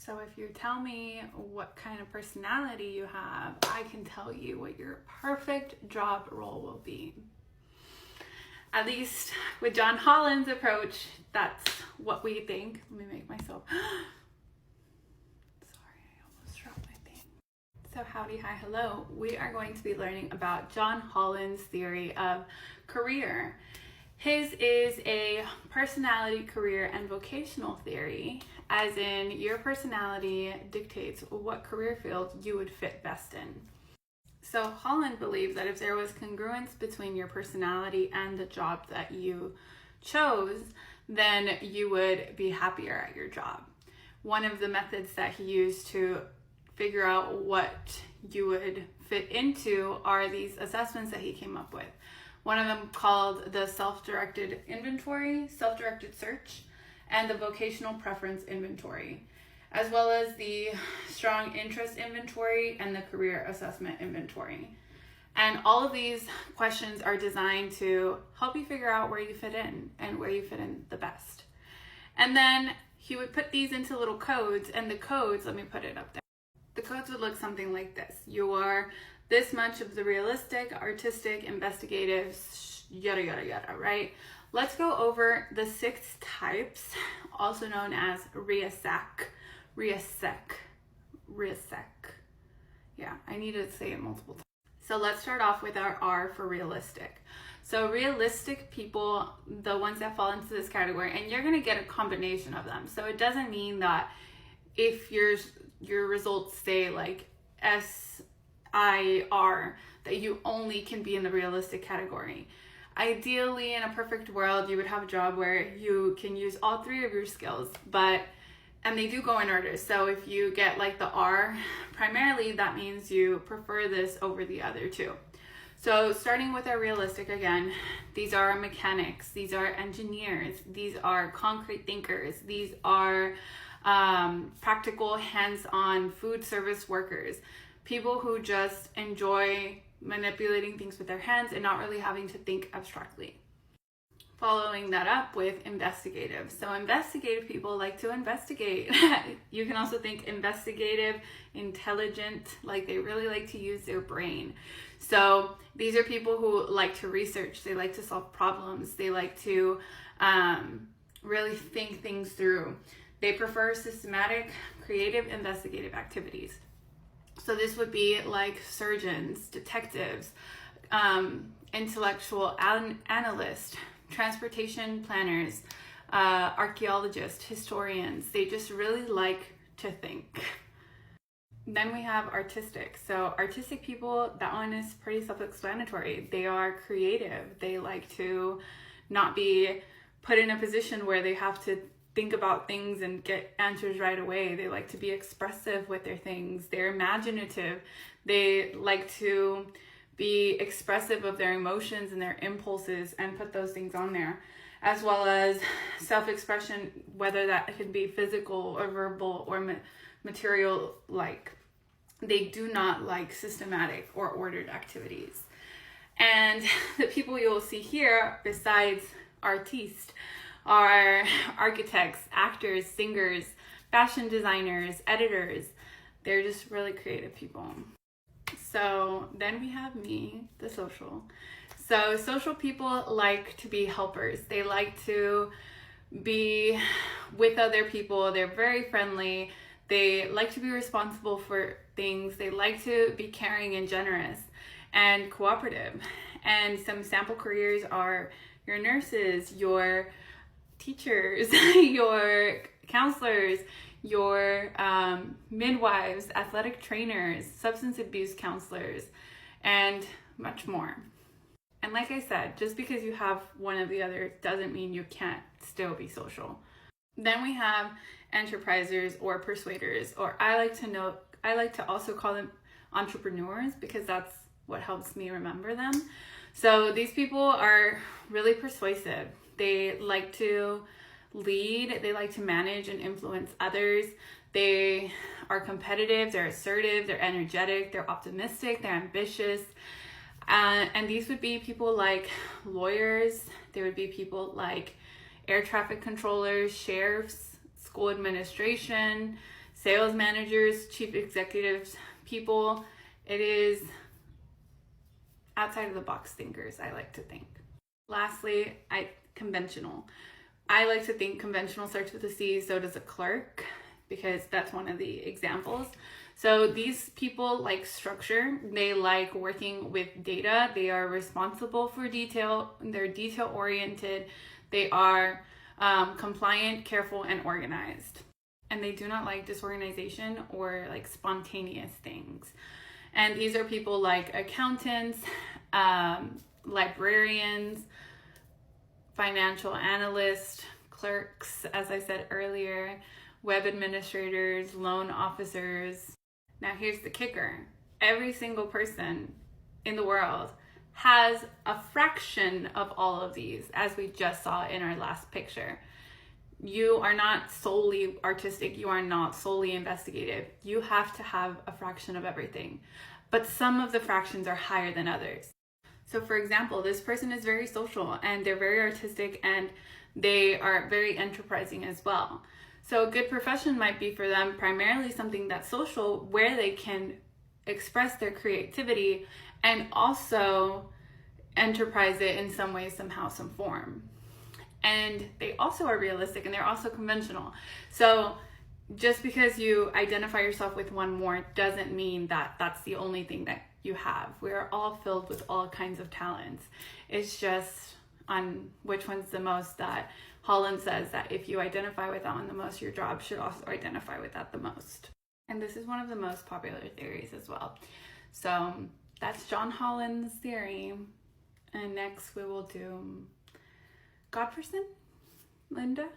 So if you tell me what kind of personality you have, I can tell you what your perfect job role will be. At least with John Holland's approach, that's what we think. Let me make myself... Sorry, I almost dropped my thing. So howdy, hi, hello. We are going to be learning about John Holland's theory of career. His is a personality, career, and vocational theory, as in your personality dictates what career field you would fit best in. So Holland believed that if there was congruence between your personality and the job that you chose, then you would be happier at your job. One of the methods that he used to figure out what you would fit into are these assessments that he came up with. One of them called the self-directed inventory, self-directed search, and the vocational preference inventory, as well as the strong interest inventory and the career assessment inventory. And all of these questions are designed to help you figure out where you fit in and where you fit in the best. And then he would put these into little codes, and the codes, let me put it up there. The codes would look something like this. You are this much of the realistic, artistic, investigative, yada, yada, yada, right? Let's go over the 6 types, also known as RIASEC. Yeah, I need to say it multiple times. So let's start off with our R for realistic. So realistic people, the ones that fall into this category, and you're gonna get a combination of them. So it doesn't mean that if your results say like SIR, that you only can be in the realistic category. Ideally, in a perfect world, you would have a job where you can use all 3 of your skills, and they do go in order. So if you get like the R, primarily that means you prefer this over the other 2. So starting with our realistic again, these are mechanics, these are engineers, these are concrete thinkers, these are practical, hands-on food service workers, people who just enjoy manipulating things with their hands and not really having to think abstractly. Following that up with investigative. So investigative people like to investigate. You can also think investigative, intelligent, like they really like to use their brain. So these are people who like to research, they like to solve problems, they like to really think things through. They prefer systematic, creative, investigative activities. So this would be like surgeons, detectives, intellectual analysts, transportation planners, archaeologists, historians. They just really like to think. Then we have artistic. So artistic people, that one is pretty self-explanatory. They are creative. They like to not be put in a position where they have to think about things and get answers right away. They like to be expressive with their things. They're imaginative. They like to be expressive of their emotions and their impulses and put those things on there, as well as self-expression, whether that could be physical or verbal or material. Like, they do not like systematic or ordered activities. And the people you will see here, besides artistes, are architects, actors, singers, fashion designers, editors. They're just really creative people. So then we have me, the social. So social people like to be helpers. They like to be with other people. They're very friendly. They like to be responsible for things. They like to be caring and generous and cooperative. And some sample careers are your nurses, your teachers, your counselors, your midwives, athletic trainers, substance abuse counselors, and much more. And like I said, just because you have one of the other doesn't mean you can't still be social. Then we have enterprisers or persuaders, or I like to also call them entrepreneurs because that's what helps me remember them. So these people are really persuasive. They like to lead, they like to manage and influence others. They are competitive, they're assertive, they're energetic, they're optimistic, they're ambitious. And these would be people like lawyers, there would be people like air traffic controllers, sheriffs, school administration, sales managers, chief executives, people. It is outside of the box thinkers, I like to think. Lastly, conventional. I like to think conventional starts with a C, so does a clerk, because that's one of the examples. So these people like structure, they like working with data, they are responsible for detail, they're detail oriented, they are compliant, careful, and organized. And they do not like disorganization or like spontaneous things. And these are people like accountants, librarians, financial analysts, clerks, as I said earlier, web administrators, loan officers. Now here's the kicker. Every single person in the world has a fraction of all of these, as we just saw in our last picture. You are not solely artistic, you are not solely investigative. You have to have a fraction of everything, but some of the fractions are higher than others. So for example, this person is very social and they're very artistic and they are very enterprising as well. So a good profession might be for them primarily something that's social, where they can express their creativity and also enterprise it in some way, somehow, some form. And they also are realistic and they're also conventional. So just because you identify yourself with one more doesn't mean that that's the only thing that you have. We are all filled with all kinds of talents. It's just on which one's the most that Holland says that if you identify with that one the most, your job should also identify with that the most. And this is one of the most popular theories as well. So that's John Holland's theory. And next we will do God person, Linda.